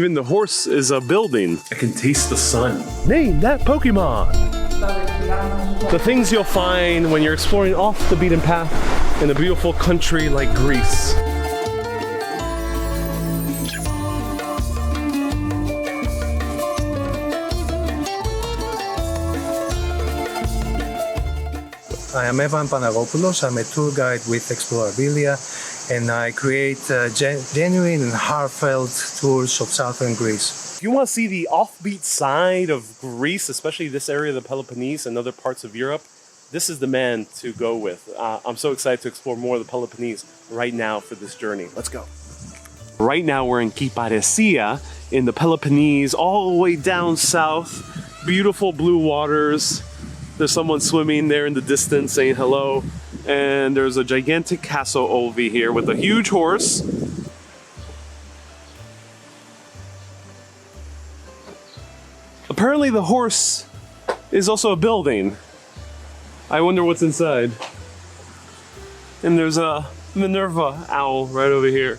Even the horse is a building. I can taste the sun. Name that Pokemon! The things you'll find when you're exploring off the beaten path in a beautiful country like Greece. I am Evan Panagopoulos. I'm a tour guide with Explorabilia, and I create genuine and heartfelt tours of southern Greece. If you want to see the offbeat side of Greece, especially this area of the Peloponnese and other parts of Europe, this is the man to go with. I'm so excited to explore more of the Peloponnese right now for this journey. Let's go. Right now we're in Kyparissia in the Peloponnese, all the way down south. Beautiful blue waters. There's someone swimming there in the distance saying hello. And there's a gigantic castle over here with a huge horse. Apparently the horse is also a building. I wonder what's inside. And there's a Minerva owl right over here.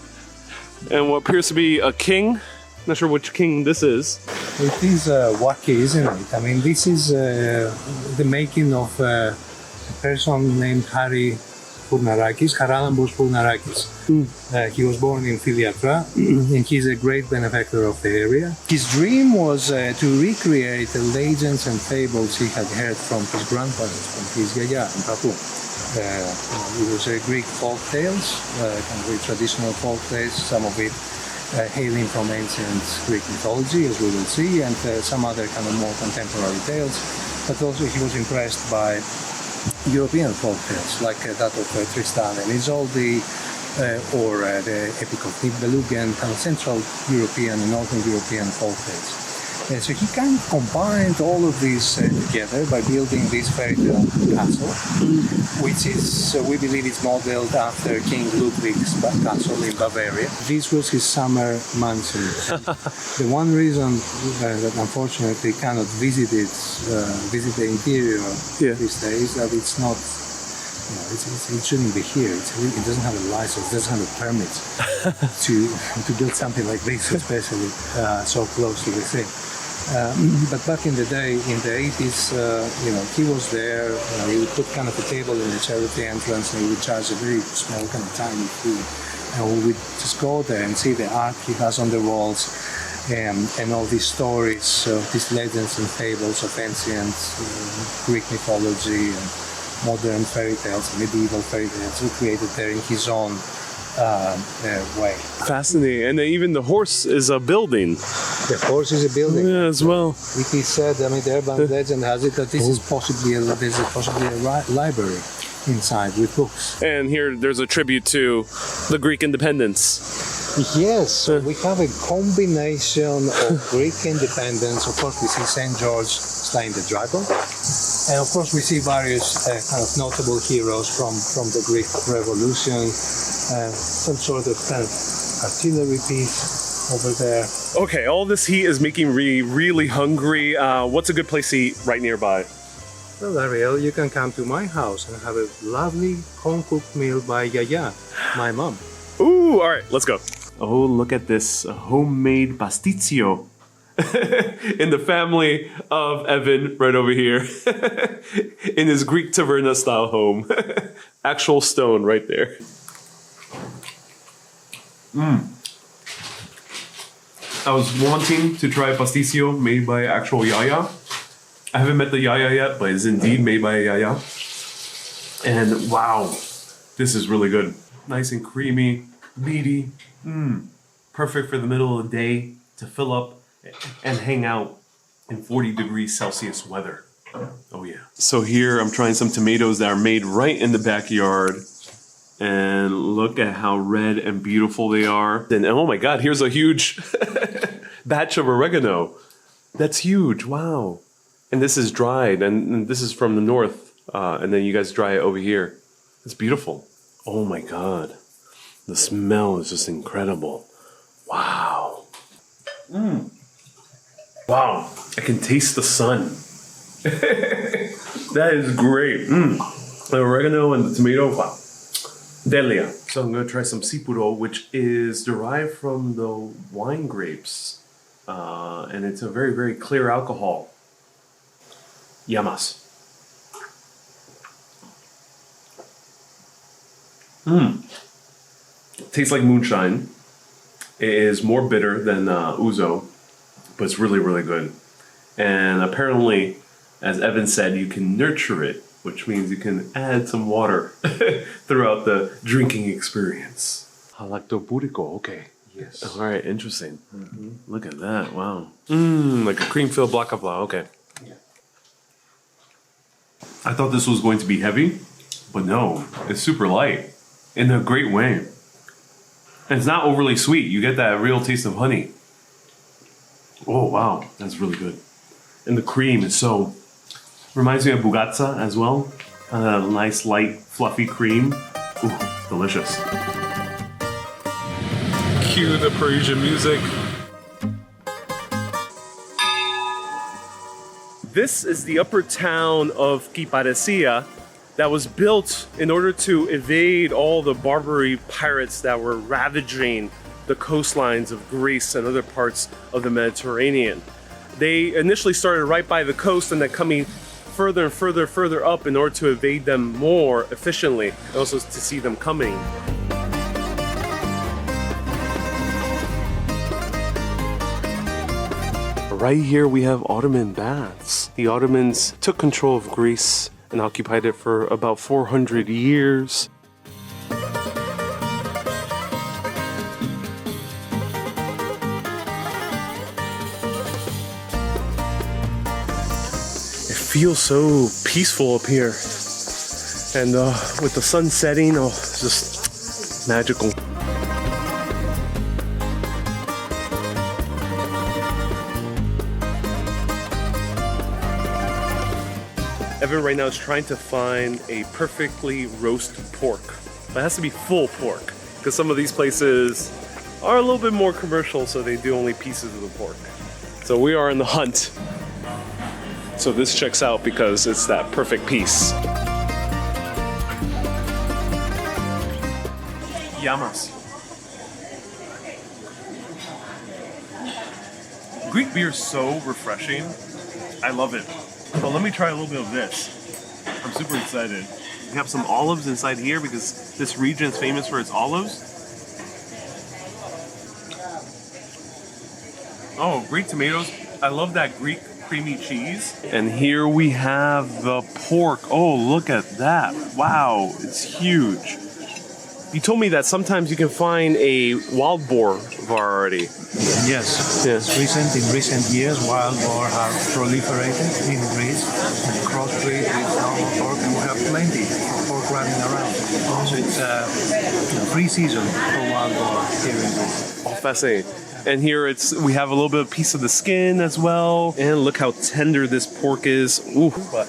And what appears to be a king. Not sure which king this is. It is wacky, isn't it? I mean, this is the making of a person named Harry Pournarakis, Haralambos Pournarakis. He was born in Philiatra, and he's a great benefactor of the area. His dream was to recreate the legends and fables he had heard from his grandparents, from his yaya and papu. It was Greek folk tales, kind of traditional folk tales, some of it hailing from ancient Greek mythology, as we will see, and some other kind of more contemporary tales. But also he was impressed by European folk tales, like that of Tristan and Isolde, or the Epic of Nibelungen, kind of Central European and Northern European folk tales. So he kind of combined all of these together by building this fairy tale castle, which is, we believe, is modeled after King Ludwig's castle in Bavaria. This was his summer mansion. The one reason that unfortunately cannot visit the interior these days, that it's not, it shouldn't be here. It doesn't have a license, it doesn't have a permit to build something like this, especially so close to the sea. But back in the day, in the 80s, he was there. He would put kind of a table in the charity entrance, and he would charge a very small, kind of tiny fee. And we would just go there and see the art he has on the walls, and all these stories, these legends and fables of ancient Greek mythology and modern fairy tales, medieval fairy tales, recreated there in his own way. Fascinating. And then even the horse is a building. The horse is a building. Yeah, as well. It is said, I mean, the urban legend has it that this is possibly a library inside with books. And here there's a tribute to the Greek independence. Yes, we have a combination of Greek independence. Of course, we see St. George slaying the dragon. And of course, we see various kind of notable heroes from the Greek Revolution. Some sort of kind of artillery piece over there. Okay, all this heat is making me really hungry. What's a good place to eat right nearby? Well, Ariel, you can come to my house and have a lovely home-cooked meal by Yaya, my mom. Ooh, all right, let's go. Oh, look at this homemade pasticcio in the family of Evan right over here in his Greek taverna style home. Actual stone right there. I was wanting to try pasticcio made by actual yaya. I haven't met the yaya yet, but it's indeed made by a yaya. And wow, this is really good. Nice and creamy, meaty. Perfect for the middle of the day to fill up and hang out in 40 degrees Celsius weather. Oh yeah. So here I'm trying some tomatoes that are made right in the backyard. And look at how red and beautiful they are. And oh my God, here's a huge batch of oregano. That's huge, wow. And this is dried, and this is from the north. And then you guys dry it over here. It's beautiful. Oh my God. The smell is just incredible. Wow. Wow, I can taste the sun. That is great. The oregano and the tomato, wow. Delia. So I'm going to try some sipuro, which is derived from the wine grapes and it's a very, very clear alcohol. Yamas. Tastes like moonshine. It is more bitter than ouzo, but it's really, really good. And apparently, as Evan said, you can nurture it, which means you can add some water throughout the drinking experience. Halactoburico, okay. Yes. All right, interesting. Look at that, wow. Like a cream-filled blacavla, okay. Yeah. I thought this was going to be heavy, but no, it's super light in a great way. And it's not overly sweet. You get that real taste of honey. Oh, wow, that's really good. And the cream is so... Reminds me of bugazza as well. A nice, light, fluffy cream. Ooh, delicious. Cue the Parisian music. This is the upper town of Kyparissia that was built in order to evade all the Barbary pirates that were ravaging the coastlines of Greece and other parts of the Mediterranean. They initially started right by the coast and then coming further and further up in order to evade them more efficiently, and also to see them coming. Right here we have Ottoman baths. The Ottomans took control of Greece and occupied it for about 400 years. It feels so peaceful up here. And with the sun setting, oh, it's just magical. Evan right now is trying to find a perfectly roasted pork. But it has to be full pork, because some of these places are a little bit more commercial, so they do only pieces of the pork. So we are in the hunt. So this checks out because it's that perfect piece. Yamas. Greek beer is so refreshing. I love it. But let me try a little bit of this. I'm super excited. We have some olives inside here because this region is famous for its olives. Oh, great tomatoes. I love that Greek creamy cheese. And here we have the pork. Oh, look at that. Wow, it's huge. You told me that sometimes you can find a wild boar variety. Yes. Yes. In recent years, wild boar have proliferated in Greece and crossbreed with normal pork, and we have plenty of pork running around. So it's a free season for wild boar here in Greece. Oh, fascinating. And here we have a little bit of piece of the skin as well. And look how tender this pork is. Ooh, but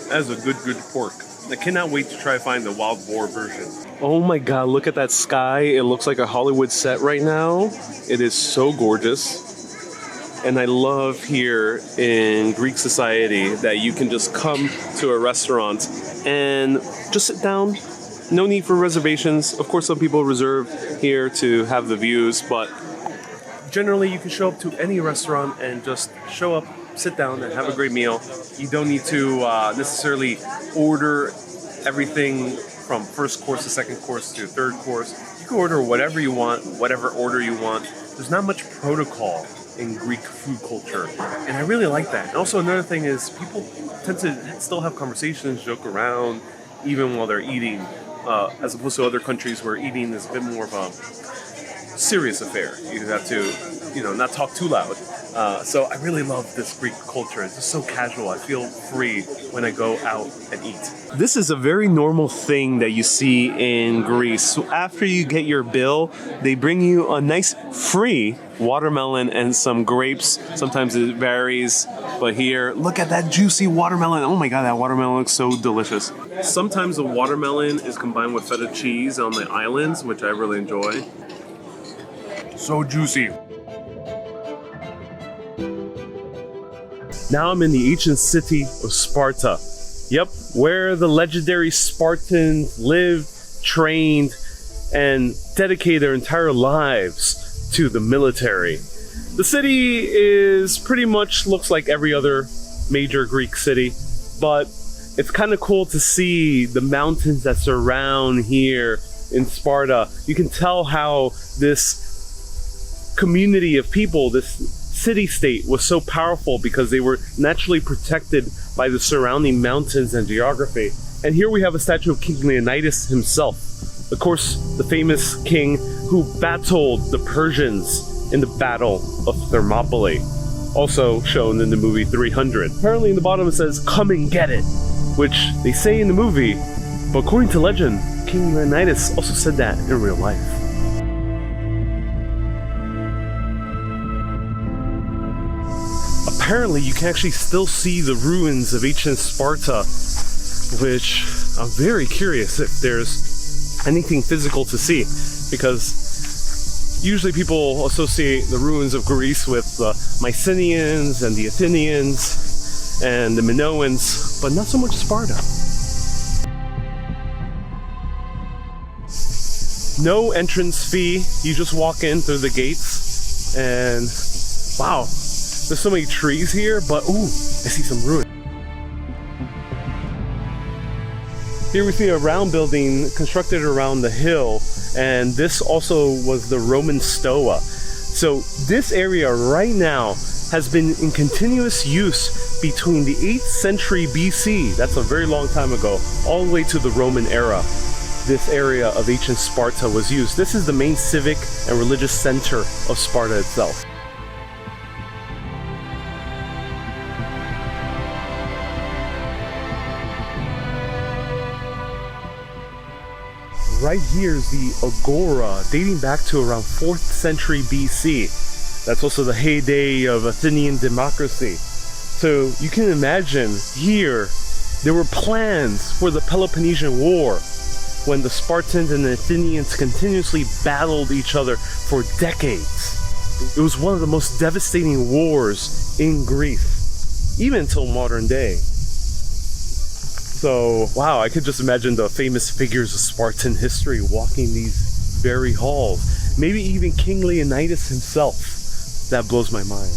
that is a good pork. I cannot wait to try to find the wild boar version. Oh my god, look at that sky. It looks like a Hollywood set right now. It is so gorgeous. And I love here in Greek society that you can just come to a restaurant and just sit down. No need for reservations. Of course, some people reserve here to have the views, but generally you can show up to any restaurant and just show up, sit down and have a great meal. You don't need to necessarily order everything from first course to second course to third course. You can order whatever you want, whatever order you want. There's not much protocol in Greek food culture, and I really like that. And also another thing is people tend to still have conversations, joke around, even while they're eating, as opposed to other countries where eating is a bit more of a serious affair. You have to, not talk too loud. So I really love this Greek culture. It's just so casual. I feel free when I go out and eat. This is a very normal thing that you see in Greece. So after you get your bill, they bring you a nice free watermelon and some grapes. Sometimes it varies, but here, look at that juicy watermelon. Oh my god, that watermelon looks so delicious. Sometimes the watermelon is combined with feta cheese on the islands, which I really enjoy. So juicy. Now I'm in the ancient city of Sparta. Yep, where the legendary Spartans lived, trained, and dedicated their entire lives to the military. The city is pretty much looks like every other major Greek city, but it's kind of cool to see the mountains that surround here in Sparta. You can tell how this community of people, this city-state, was so powerful because they were naturally protected by the surrounding mountains and geography. And here we have a statue of King Leonidas himself. Of course, the famous king who battled the Persians in the Battle of Thermopylae, also shown in the movie 300. Apparently in the bottom it says, "Come and get it," which they say in the movie, but according to legend, King Leonidas also said that in real life. Apparently you can actually still see the ruins of ancient Sparta, which I'm very curious if there's anything physical to see, because usually people associate the ruins of Greece with the Mycenaeans and the Athenians and the Minoans, but not so much Sparta. No entrance fee, you just walk in through the gates, and wow, there's so many trees here, but ooh, I see some ruins. Here we see a round building constructed around the hill, and this also was the Roman Stoa. So this area right now has been in continuous use between the 8th century BC, that's a very long time ago, all the way to the Roman era. This area of ancient Sparta was used. This is the main civic and religious center of Sparta itself. Right here is the Agora, dating back to around 4th century BC. That's also the heyday of Athenian democracy. So you can imagine here, there were plans for the Peloponnesian War, when the Spartans and the Athenians continuously battled each other for decades. It was one of the most devastating wars in Greece, even until modern day. So, wow, I could just imagine the famous figures of Spartan history walking these very halls. Maybe even King Leonidas himself. That blows my mind.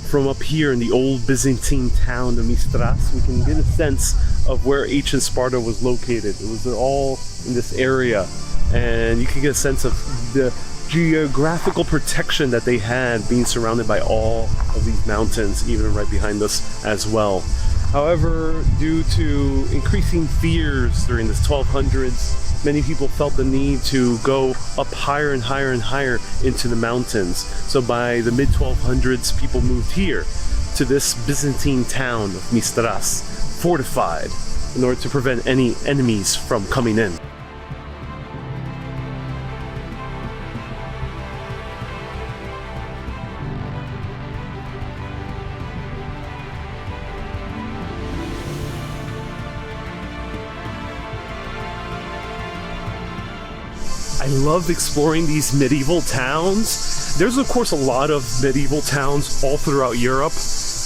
From up here in the old Byzantine town of Mystras, we can get a sense of where ancient Sparta was located. It was all in this area, and you can get a sense of the geographical protection that they had, being surrounded by all of these mountains, even right behind us as well. However, due to increasing fears during the 1200s, many people felt the need to go up higher and higher and higher into the mountains. So by the mid-1200s, people moved here to this Byzantine town of Mystras, fortified in order to prevent any enemies from coming in. I loved exploring these medieval towns. There's of course a lot of medieval towns all throughout Europe.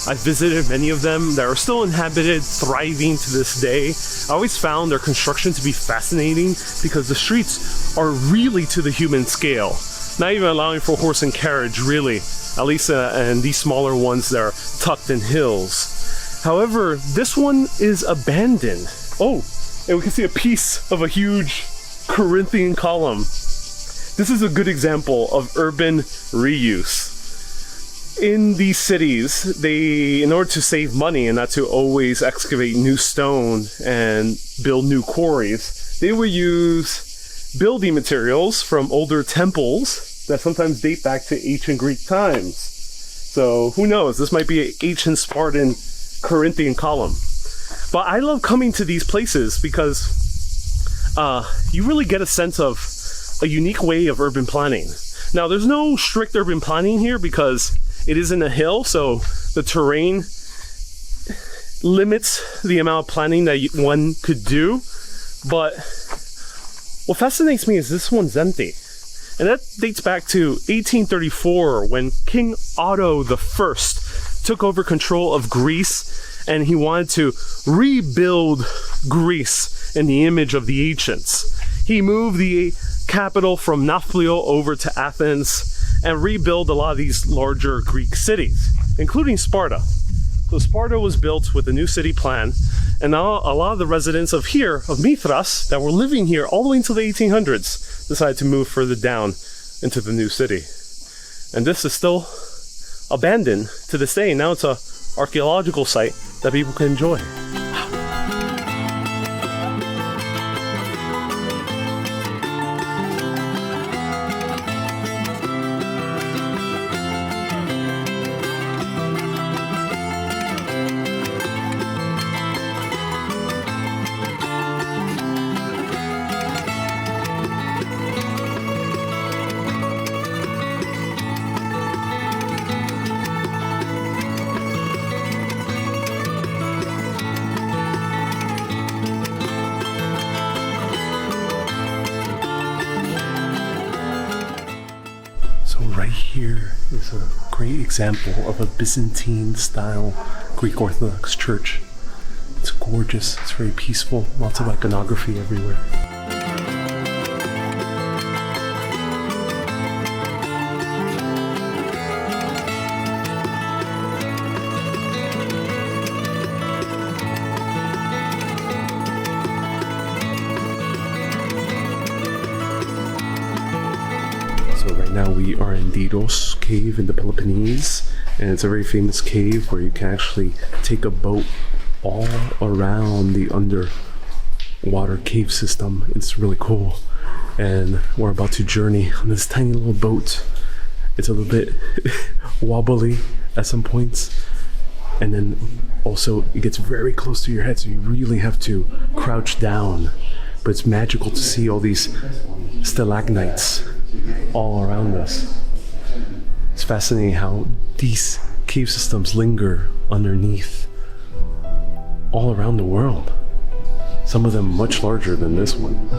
I've visited many of them that are still inhabited, thriving to this day. I always found their construction to be fascinating because the streets are really to the human scale. Not even allowing for horse and carriage, really. At least in these smaller ones that are tucked in hills. However, this one is abandoned. Oh, and we can see a piece of a huge Corinthian column. This is a good example of urban reuse. In these cities, in order to save money and not to always excavate new stone and build new quarries, they would use building materials from older temples that sometimes date back to ancient Greek times. So who knows, this might be an ancient Spartan Corinthian column. But I love coming to these places because you really get a sense of a unique way of urban planning. Now, there's no strict urban planning here because it is in a hill, so the terrain limits the amount of planning that one could do. But what fascinates me is this one's empty. And that dates back to 1834 when King Otto I took over control of Greece, and he wanted to rebuild Greece in the image of the ancients. He moved the capital from Nafplio over to Athens and rebuilt a lot of these larger Greek cities, including Sparta. So Sparta was built with a new city plan, and now a lot of the residents of here, of Mystras, that were living here all the way until the 1800s, decided to move further down into the new city. And this is still abandoned to this day. Now it's an archaeological site that people can enjoy. Right here is a great example of a Byzantine style Greek Orthodox church. It's gorgeous, it's very peaceful, lots of iconography everywhere. So right now we are in Diros cave in the Peloponnese, and it's a very famous cave where you can actually take a boat all around the underwater cave system. It's really cool, and we're about to journey on this tiny little boat. It's a little bit wobbly at some points, and then also it gets very close to your head, so you really have to crouch down. But it's magical to see all these stalagmites all around us. It's fascinating how these cave systems linger underneath all around the world. Some of them much larger than this one.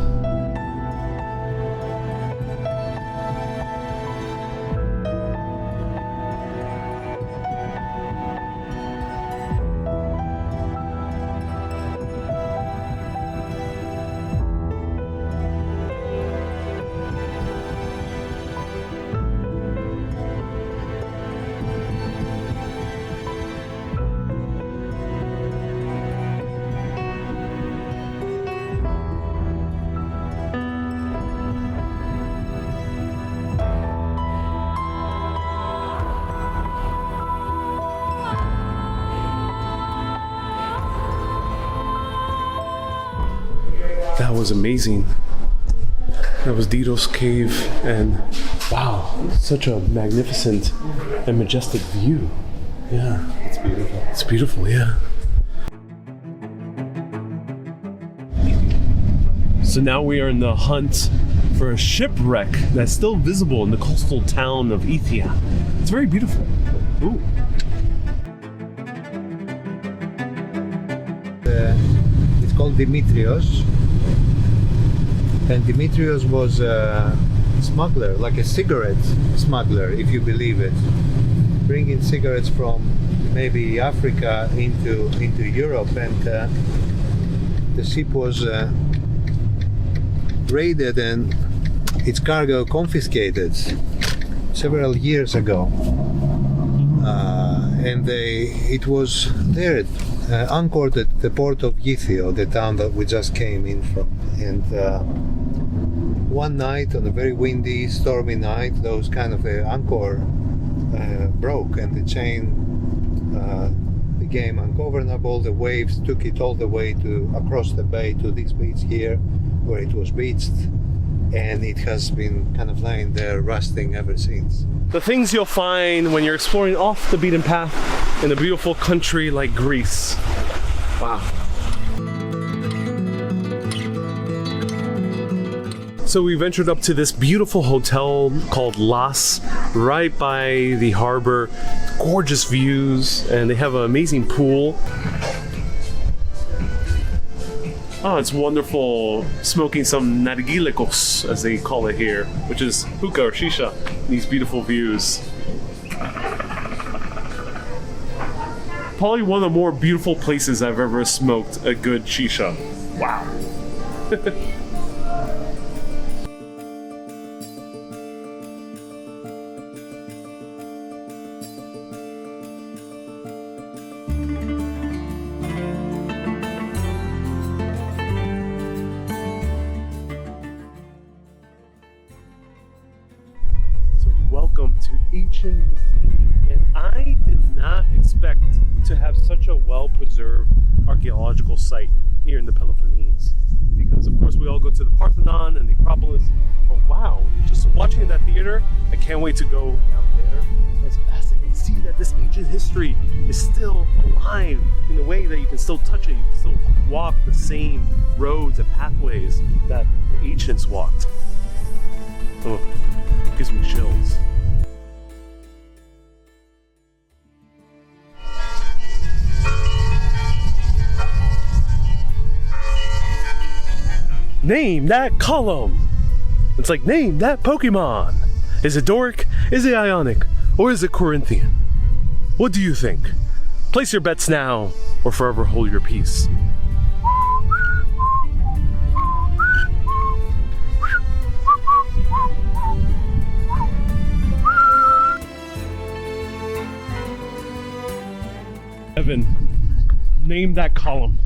That was amazing. That was Diros cave, and wow, such a magnificent and majestic view. Yeah, it's beautiful. It's beautiful, yeah. So now we are in the hunt for a shipwreck that's still visible in the coastal town of Gytheio. It's very beautiful. Ooh. It's called Dimitrios. And Dimitrios was a smuggler, like a cigarette smuggler, if you believe it, bringing cigarettes from maybe Africa into Europe, and the ship was raided and its cargo confiscated several years ago, and it was there anchored at the port of Gytheio, the town that we just came in from. And one night, on a very windy, stormy night, those kind of anchor broke, and the chain became ungovernable. The waves took it all the way across the bay to this beach here, where it was beached, and it has been kind of lying there rusting ever since. The things you'll find when you're exploring off the beaten path in a beautiful country like Greece. Wow. So we ventured up to this beautiful hotel called Las, right by the harbor. Gorgeous views, and they have an amazing pool. Oh, it's wonderful smoking some nargilikos, as they call it here, which is hookah or shisha. These beautiful views. Probably one of the more beautiful places I've ever smoked a good shisha. Wow. Welcome to Ancient Messini, and I did not expect to have such a well-preserved archaeological site here in the Peloponnese, because of course we all go to the Parthenon and the Acropolis, but wow, just watching in that theater, I can't wait to go down there. It's fascinating to see that this ancient history is still alive in a way that you can still touch it, you can still walk the same roads and pathways that the ancients walked. Oh, it gives me chills. Name that column! It's like, name that Pokemon! Is it Doric, is it Ionic, or is it Corinthian? What do you think? Place your bets now, or forever hold your peace. Evan, name that column.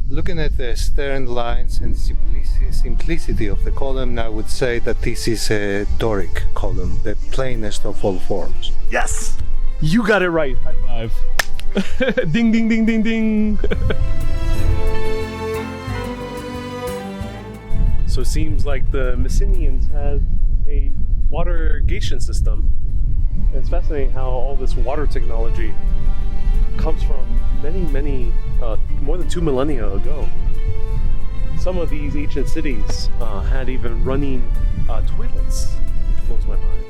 Looking at the stern lines and simplicity of the column, I would say that this is a Doric column, the plainest of all forms. Yes! You got it right. High five. Ding, ding, ding, ding, ding. So it seems like the Messenians had a water irrigation system. And it's fascinating how all this water technology comes from many, more than 2 millennia ago. Some of these ancient cities had even running toilets, which blows my mind.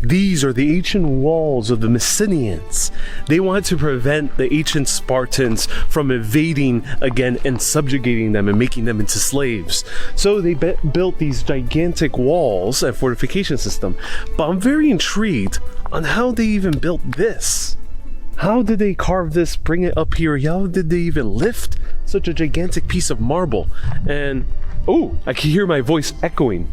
These are the ancient walls of the Messenians. They wanted to prevent the ancient Spartans from invading again and subjugating them and making them into slaves. So they built these gigantic walls and fortification system. But I'm very intrigued on how they even built this. How did they carve this, bring it up here? How did they even lift such a gigantic piece of marble? And, oh, I can hear my voice echoing.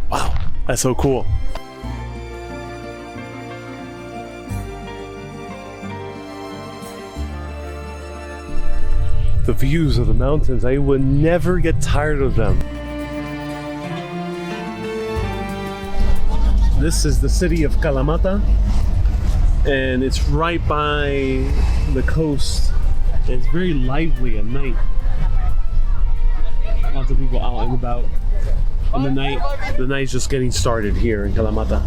Wow, that's so cool. The views of the mountains, I would never get tired of them. This is the city of Kalamata, and it's right by the coast. It's very lively at night. Lots of people out and about. And the night is just getting started here in Kalamata.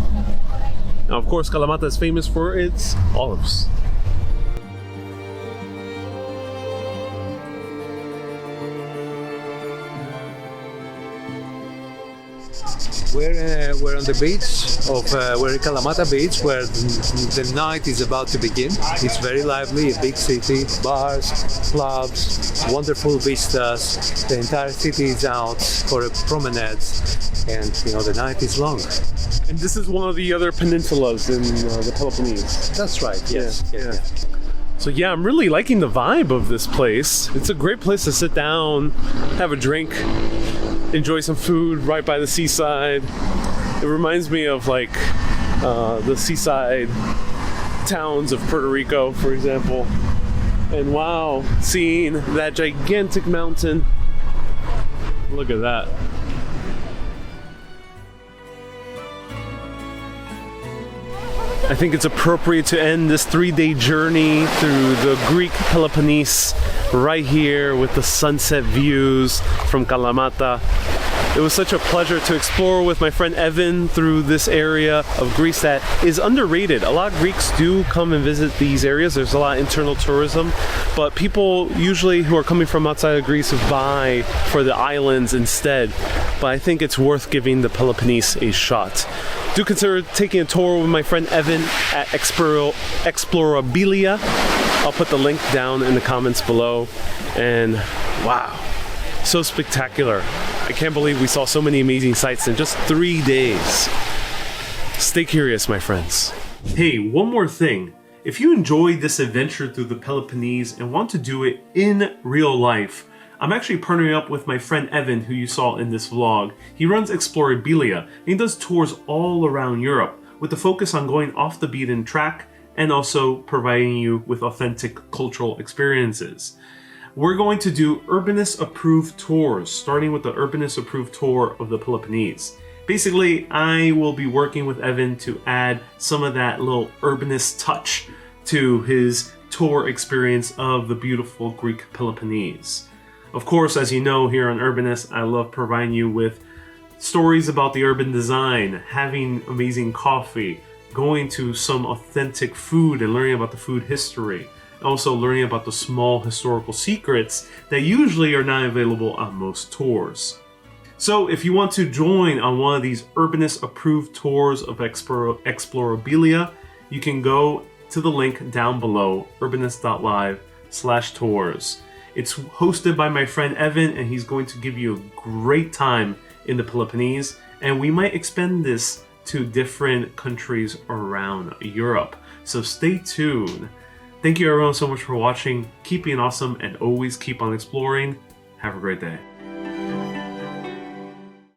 Now, of course, Kalamata is famous for its olives. We're on the beach of we're in Kalamata beach, where the night is about to begin. It's very lively, a big city, bars, clubs, wonderful vistas. The entire city is out for a promenade, and the night is long. And this is one of the other peninsulas in the Peloponnese. That's right. Yes. Yeah. So yeah, I'm really liking the vibe of this place. It's a great place to sit down, have a drink, enjoy some food right by the seaside. It reminds me of like the seaside towns of Puerto Rico, for example. And wow, seeing that gigantic mountain. Look at that. I think it's appropriate to end this 3-day journey through the Greek Peloponnese right here with the sunset views from Kalamata. It was such a pleasure to explore with my friend Evan through this area of Greece that is underrated. A lot of Greeks do come and visit these areas. There's a lot of internal tourism, but people usually who are coming from outside of Greece buy for the islands instead. But I think it's worth giving the Peloponnese a shot. Do consider taking a tour with my friend Evan at Explorabilia. I'll put the link down in the comments below. And wow, so spectacular. I can't believe we saw so many amazing sights in just 3 days. Stay curious, my friends. Hey, one more thing. If you enjoyed this adventure through the Peloponnese and want to do it in real life, I'm actually partnering up with my friend Evan, who you saw in this vlog. He runs Explorabilia, and he does tours all around Europe, with the focus on going off the beaten track and also providing you with authentic cultural experiences. We're going to do Urbanist approved tours, starting with the Urbanist approved tour of the Peloponnese. Basically, I will be working with Evan to add some of that little urbanist touch to his tour experience of the beautiful Greek Peloponnese. Of course, as you know, here on Urbanist, I love providing you with stories about the urban design, having amazing coffee, going to some authentic food and learning about the food history. Also learning about the small historical secrets that usually are not available on most tours. So if you want to join on one of these Urbanist approved tours of Explorabilia, you can go to the link down below, urbanist.live/tours. It's hosted by my friend Evan, and he's going to give you a great time in the Peloponnese, and we might expand this to different countries around Europe. So stay tuned. Thank you everyone so much for watching. Keep being awesome and always keep on exploring. Have a great day.